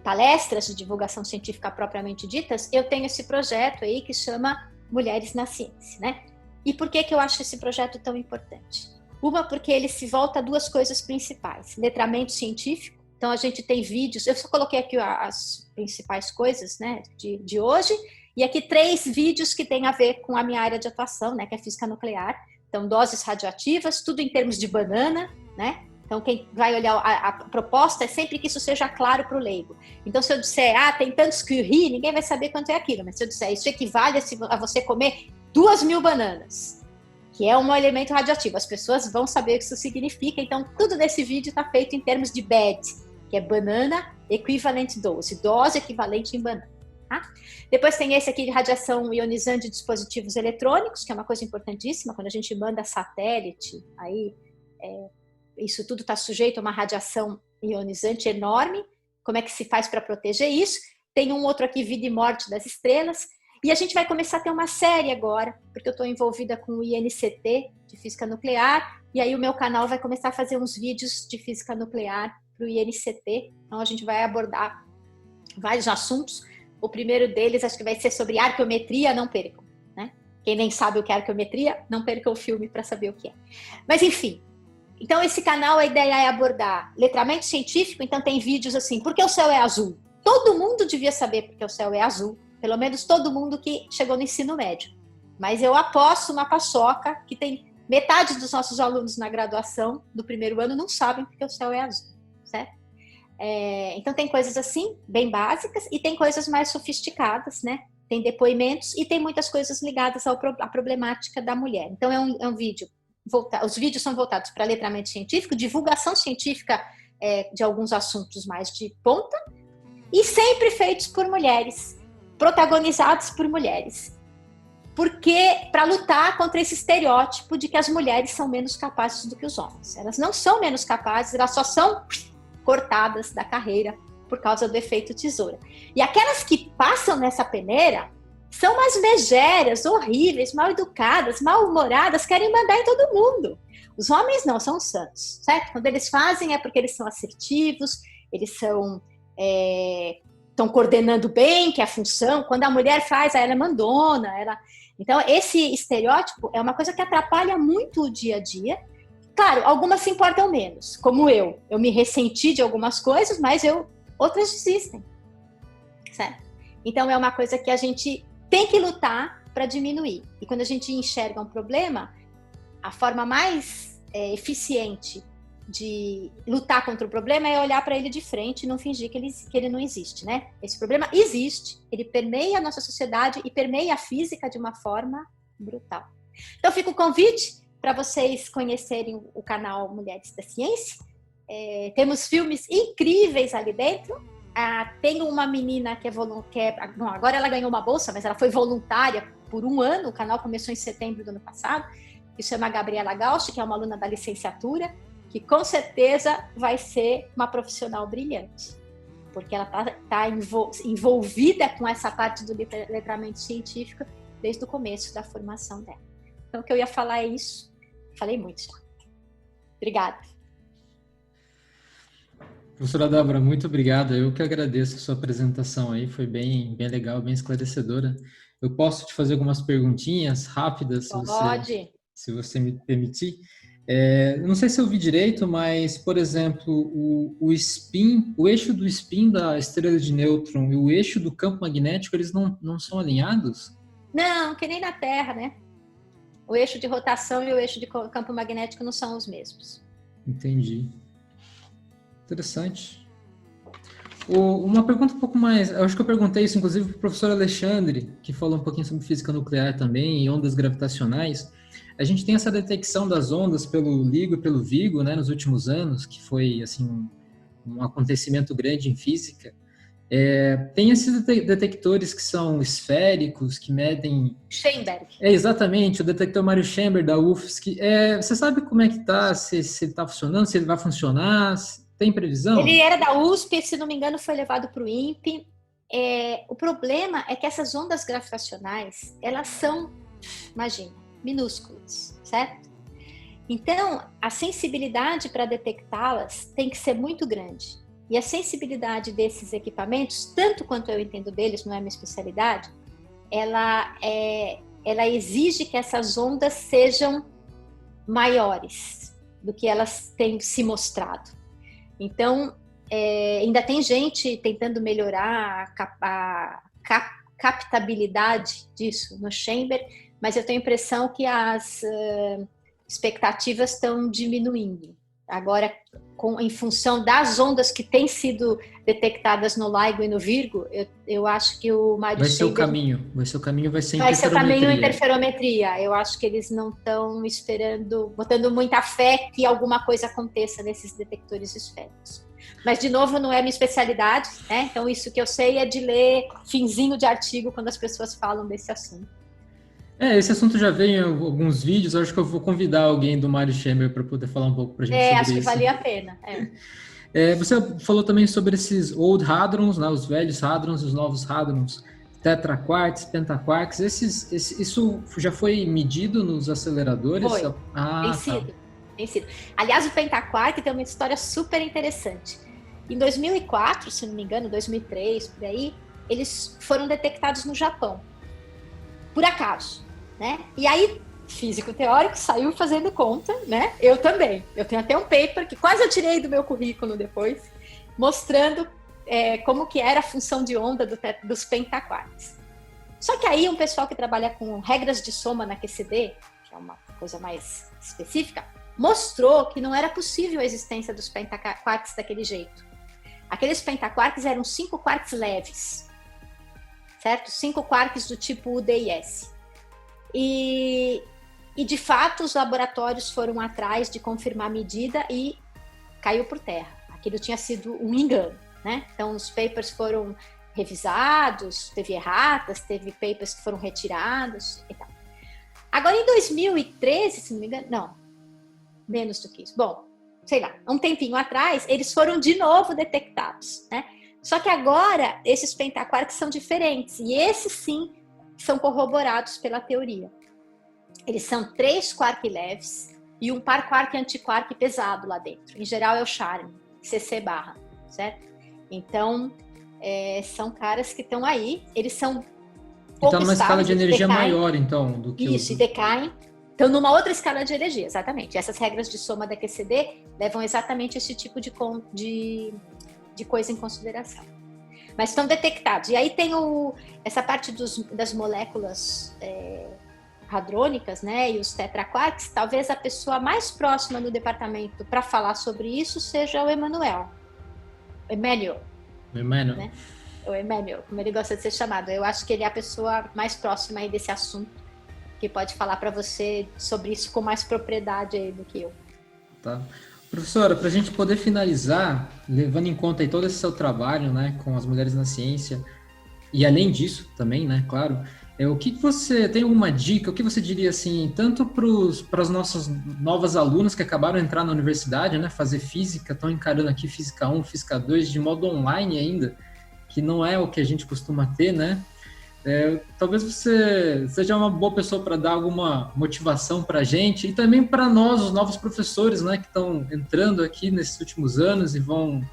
Speaker 2: palestras de divulgação científica propriamente ditas, eu tenho esse projeto aí que chama Mulheres na Ciência, né? E por que eu acho esse projeto tão importante? Uma, porque ele se volta a 2 coisas principais. Letramento científico, então a gente tem vídeos, eu só coloquei aqui as principais coisas, né, de hoje, e aqui 3 vídeos que têm a ver com a minha área de atuação, né, que é física nuclear. Então, doses radioativas, tudo em termos de banana, né? Então, quem vai olhar a proposta é sempre que isso seja claro para o leigo. Então, se eu disser, tem tantos curie, ninguém vai saber quanto é aquilo. Mas se eu disser, isso equivale a você comer 2.000 bananas, que é um elemento radioativo. As pessoas vão saber o que isso significa. Então, tudo nesse vídeo está feito em termos de BED, que é banana equivalent dose, dose equivalente em banana. Tá? Depois tem esse aqui de radiação ionizante de dispositivos eletrônicos, que é uma coisa importantíssima. Quando a gente manda satélite, aí isso tudo está sujeito a uma radiação ionizante enorme. Como é que se faz para proteger isso? Tem um outro aqui, Vida e Morte das Estrelas. E a gente vai começar a ter uma série agora, porque eu estou envolvida com o INCT, de Física Nuclear, e aí o meu canal vai começar a fazer uns vídeos de Física Nuclear para o INCT. Então a gente vai abordar vários assuntos. O primeiro deles acho que vai ser sobre arqueometria, não percam, né? Quem nem sabe o que é arqueometria, não perca o filme para saber o que é. Mas enfim, então esse canal, a ideia é abordar letramento científico, então tem vídeos assim, por que o céu é azul? Todo mundo devia saber por que o céu é azul, pelo menos todo mundo que chegou no ensino médio. Mas eu aposto uma paçoca que tem metade dos nossos alunos na graduação do primeiro ano não sabem por que o céu é azul, certo? Então tem coisas assim, bem básicas, e tem coisas mais sofisticadas, né? Tem depoimentos e tem muitas coisas ligadas à problemática da mulher. Então é um vídeo, os vídeos são voltados para letramento científico, divulgação científica de alguns assuntos mais de ponta, e sempre feitos por mulheres, protagonizados por mulheres. porque para lutar contra esse estereótipo de que as mulheres são menos capazes do que os homens. Elas não são menos capazes, elas só são cortadas da carreira por causa do efeito tesoura. E aquelas que passam nessa peneira são umas megérias, horríveis, mal educadas, mal-humoradas, querem mandar em todo mundo. Os homens não, são santos, certo? Quando eles fazem é porque eles são assertivos, eles estão coordenando bem, que é a função. Quando a mulher faz, ela é mandona. Então, esse estereótipo é uma coisa que atrapalha muito o dia a dia. Claro, algumas se importam menos, como eu. Eu me ressenti de algumas coisas, mas outras desistem, certo? Então, é uma coisa que a gente tem que lutar para diminuir. E quando a gente enxerga um problema, a forma mais eficiente de lutar contra o problema é olhar para ele de frente e não fingir que ele não existe, né? Esse problema existe, ele permeia a nossa sociedade e permeia a física de uma forma brutal. Então, fica o convite para vocês conhecerem o canal Mulheres da Ciência. Temos filmes incríveis ali dentro. Tem uma menina que bom, agora ela ganhou uma bolsa, mas ela foi voluntária por 1 ano. O canal começou em setembro do ano passado, que chama Gabriela Gauch, que é uma aluna da licenciatura, que com certeza vai ser uma profissional brilhante, porque ela está envolvida com essa parte do letramento científico desde o começo da formação dela. Então, o que eu ia falar é isso. Falei muito já. Obrigada.
Speaker 1: Professora Débora, muito obrigado. Eu que agradeço a sua apresentação aí, foi bem legal, bem esclarecedora. Eu posso te fazer algumas perguntinhas rápidas, se você me permitir? Não sei se eu vi direito, mas, por exemplo, o eixo do spin da estrela de nêutron e o eixo do campo magnético, eles não são alinhados?
Speaker 2: Não, que nem na Terra, né? O eixo de rotação e o eixo de campo magnético não são os mesmos.
Speaker 1: Entendi. Interessante. Uma pergunta um pouco mais... Eu acho que eu perguntei isso, inclusive, para o professor Alexandre, que falou um pouquinho sobre física nuclear também, e ondas gravitacionais. A gente tem essa detecção das ondas pelo LIGO e pelo Virgo, né, nos últimos anos, que foi assim, um acontecimento grande em física. Tem esses detectores que são esféricos, que medem...
Speaker 2: Schoenberg.
Speaker 1: Exatamente, o detector Mário Schoenberg da UFSC. Você sabe como é que está, se ele está funcionando, se ele vai funcionar? Tem previsão?
Speaker 2: Ele era da USP, se não me engano, foi levado para o INPE. O problema é que essas ondas gravitacionais, elas são, imagina, minúsculas, certo? Então, a sensibilidade para detectá-las tem que ser muito grande. E a sensibilidade desses equipamentos, tanto quanto eu entendo deles, não é minha especialidade, ela exige que essas ondas sejam maiores do que elas têm se mostrado. Então, ainda tem gente tentando melhorar a captabilidade disso no Schoenberg, mas eu tenho a impressão que as expectativas estão diminuindo. Agora, em função das ondas que têm sido detectadas no LIGO e no Virgo, eu acho que o Mário
Speaker 1: Vai ser o caminho vai ser interferometria.
Speaker 2: Vai ser o caminho interferometria. Eu acho que eles não estão botando muita fé que alguma coisa aconteça nesses detectores esféricos. Mas, de novo, não é minha especialidade, né? Então, isso que eu sei é de ler finzinho de artigo quando as pessoas falam desse assunto.
Speaker 1: Esse assunto já veio em alguns vídeos, eu acho que eu vou convidar alguém do Mário Schoenberg para poder falar um pouco para a gente sobre isso.
Speaker 2: Acho que valia a pena.
Speaker 1: Você falou também sobre esses old hadrons, né, os velhos hadrons, os novos hadrons, tetraquarks, pentaquarks, isso já foi medido nos aceleradores?
Speaker 2: Foi, tem sido. Aliás, o pentaquark tem uma história super interessante. Em 2004, se não me engano, 2003, por aí, eles foram detectados no Japão, por acaso, né? E aí, físico teórico saiu fazendo conta, né? Eu também. Eu tenho até um paper que quase eu tirei do meu currículo depois, mostrando como que era a função de onda dos pentaquarks. Só que aí um pessoal que trabalha com regras de soma na QCD, que é uma coisa mais específica, mostrou que não era possível a existência dos pentaquarks daquele jeito. Aqueles pentaquarks eram 5 quarks leves, certo? 5 quarks do tipo UDIS. E de fato, os laboratórios foram atrás de confirmar a medida e caiu por terra. Aquilo tinha sido um engano, né? Então, os papers foram revisados, teve erratas, teve papers que foram retirados e tal. Agora, em 2013, se não me engano, não, menos do que isso. Bom, sei lá, um tempinho atrás, eles foram de novo detectados, né? Só que agora, esses pentaquarks são diferentes, e esses sim são corroborados pela teoria. Eles são 3 quark leves e um par quark antiquark pesado lá dentro. Em geral é o Charme, CC barra, certo? Então, são caras que estão aí, eles são
Speaker 1: Então, numa escala de energia
Speaker 2: decaem,
Speaker 1: maior, então, do que
Speaker 2: isso, e decaem. Então, numa outra escala de energia, exatamente. Essas regras de soma da QCD levam exatamente esse tipo de coisa em consideração. Mas estão detectados. E aí tem essa parte das moléculas hadrônicas, né, e os tetraquarks. Talvez a pessoa mais próxima no departamento para falar sobre isso seja o Emmanuel. Emmanuel. Né? O Emmanuel, como ele gosta de ser chamado. Eu acho que ele é a pessoa mais próxima aí desse assunto, que pode falar para você sobre isso com mais propriedade aí do que eu.
Speaker 1: Tá. Professora, para a gente poder finalizar, levando em conta aí todo esse seu trabalho, né, com as mulheres na ciência, e além disso também, né, claro, o que você tem alguma dica, o que você diria assim, tanto para as nossas novas alunas que acabaram de entrar na universidade, né, fazer física, estão encarando aqui física 1, física 2 de modo online ainda, que não é o que a gente costuma ter, né? Talvez você seja uma boa pessoa para dar alguma motivação para a gente e também para nós, os novos professores, né, que estão entrando aqui nesses últimos anos e vão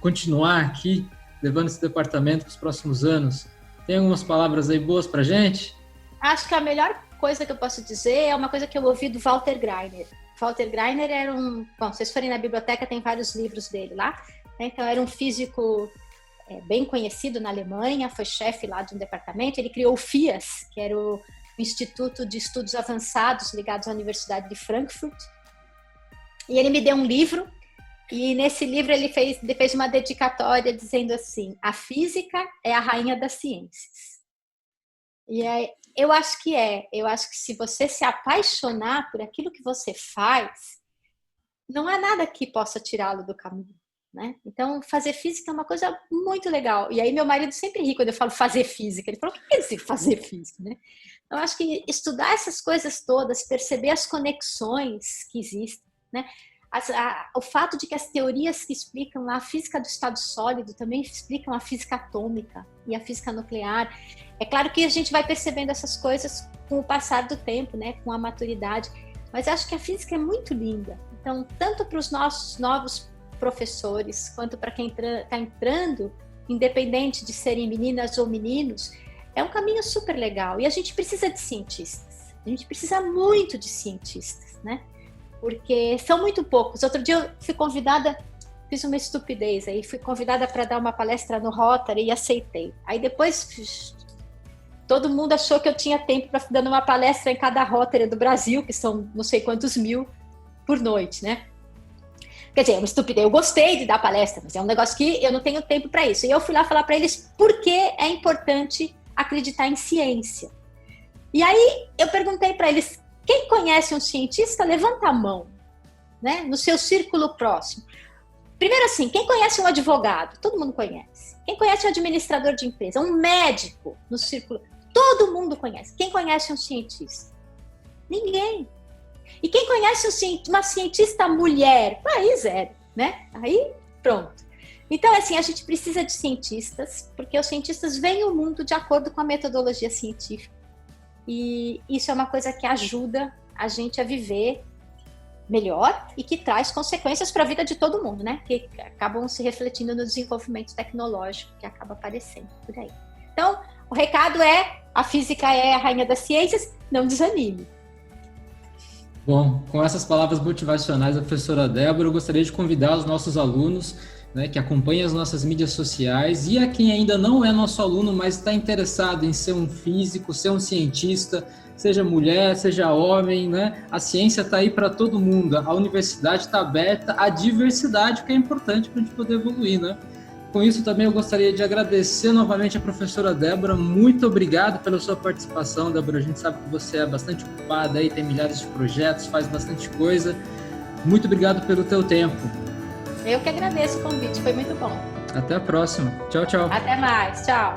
Speaker 1: continuar aqui, levando esse departamento para os próximos anos. Tem algumas palavras aí boas para a gente?
Speaker 2: Acho que a melhor coisa que eu posso dizer é uma coisa que eu ouvi do Walter Greiner. Walter Greiner era bom, se vocês forem na biblioteca, tem vários livros dele lá, né? Então era um físico bem conhecido na Alemanha, foi chefe lá de um departamento. Ele criou o FIAS, que era o Instituto de Estudos Avançados ligados à Universidade de Frankfurt. E ele me deu um livro, e nesse livro ele fez uma dedicatória dizendo assim: a física é a rainha das ciências. E eu acho que se você se apaixonar por aquilo que você faz, não há nada que possa tirá-lo do caminho. Né? Então, fazer física é uma coisa muito legal. E aí meu marido sempre ri quando eu falo fazer física. Ele falou: o que quer dizer fazer física? Né? Então, eu acho que estudar essas coisas todas, perceber as conexões que existem, né? O fato de que as teorias que explicam lá a física do estado sólido também explicam a física atômica e a física nuclear. É claro que a gente vai percebendo essas coisas com o passar do tempo, né? Com a maturidade. Mas acho que a física é muito linda. Então, tanto para os nossos novos professores, quanto para quem está entrando, independente de serem meninas ou meninos, é um caminho super legal. E a gente precisa de cientistas. A gente precisa muito de cientistas, né? Porque são muito poucos. Outro dia eu fui convidada, fiz uma estupidez aí, fui convidada para dar uma palestra no Rotary e aceitei. Aí depois todo mundo achou que eu tinha tempo para dar uma palestra em cada Rotary do Brasil, que são não sei quantos mil por noite, né? Quer dizer, é uma estupidez. Eu gostei de dar palestra, mas é um negócio que eu não tenho tempo para isso. E eu fui lá falar para eles por que é importante acreditar em ciência. E aí eu perguntei para eles: quem conhece um cientista, levanta a mão, né? No seu círculo próximo. Primeiro assim, quem conhece um advogado? Todo mundo conhece. Quem conhece um administrador de empresa? Um médico no círculo? Todo mundo conhece. Quem conhece um cientista? Ninguém. E quem conhece uma cientista mulher? Aí zero, né? Aí pronto. Então, assim, a gente precisa de cientistas, porque os cientistas veem o mundo de acordo com a metodologia científica. E isso é uma coisa que ajuda a gente a viver melhor e que traz consequências para a vida de todo mundo, né? Que acabam se refletindo no desenvolvimento tecnológico que acaba aparecendo por aí. Então, o recado é: a física é a rainha das ciências, não desanime.
Speaker 1: Bom, com essas palavras motivacionais da professora Débora, eu gostaria de convidar os nossos alunos, né, que acompanham as nossas mídias sociais, e a quem ainda não é nosso aluno, mas está interessado em ser um físico, ser um cientista, seja mulher, seja homem, né? A ciência está aí para todo mundo, a universidade está aberta à diversidade, que é importante para a gente poder evoluir, né? Com isso também eu gostaria de agradecer novamente a professora Débora. Muito obrigado pela sua participação, Débora. A gente sabe que você é bastante ocupada aí, tem milhares de projetos, faz bastante coisa. Muito obrigado pelo teu tempo.
Speaker 2: Eu que agradeço o convite, foi muito bom.
Speaker 1: Até a próxima. Tchau, tchau.
Speaker 2: Até mais, tchau.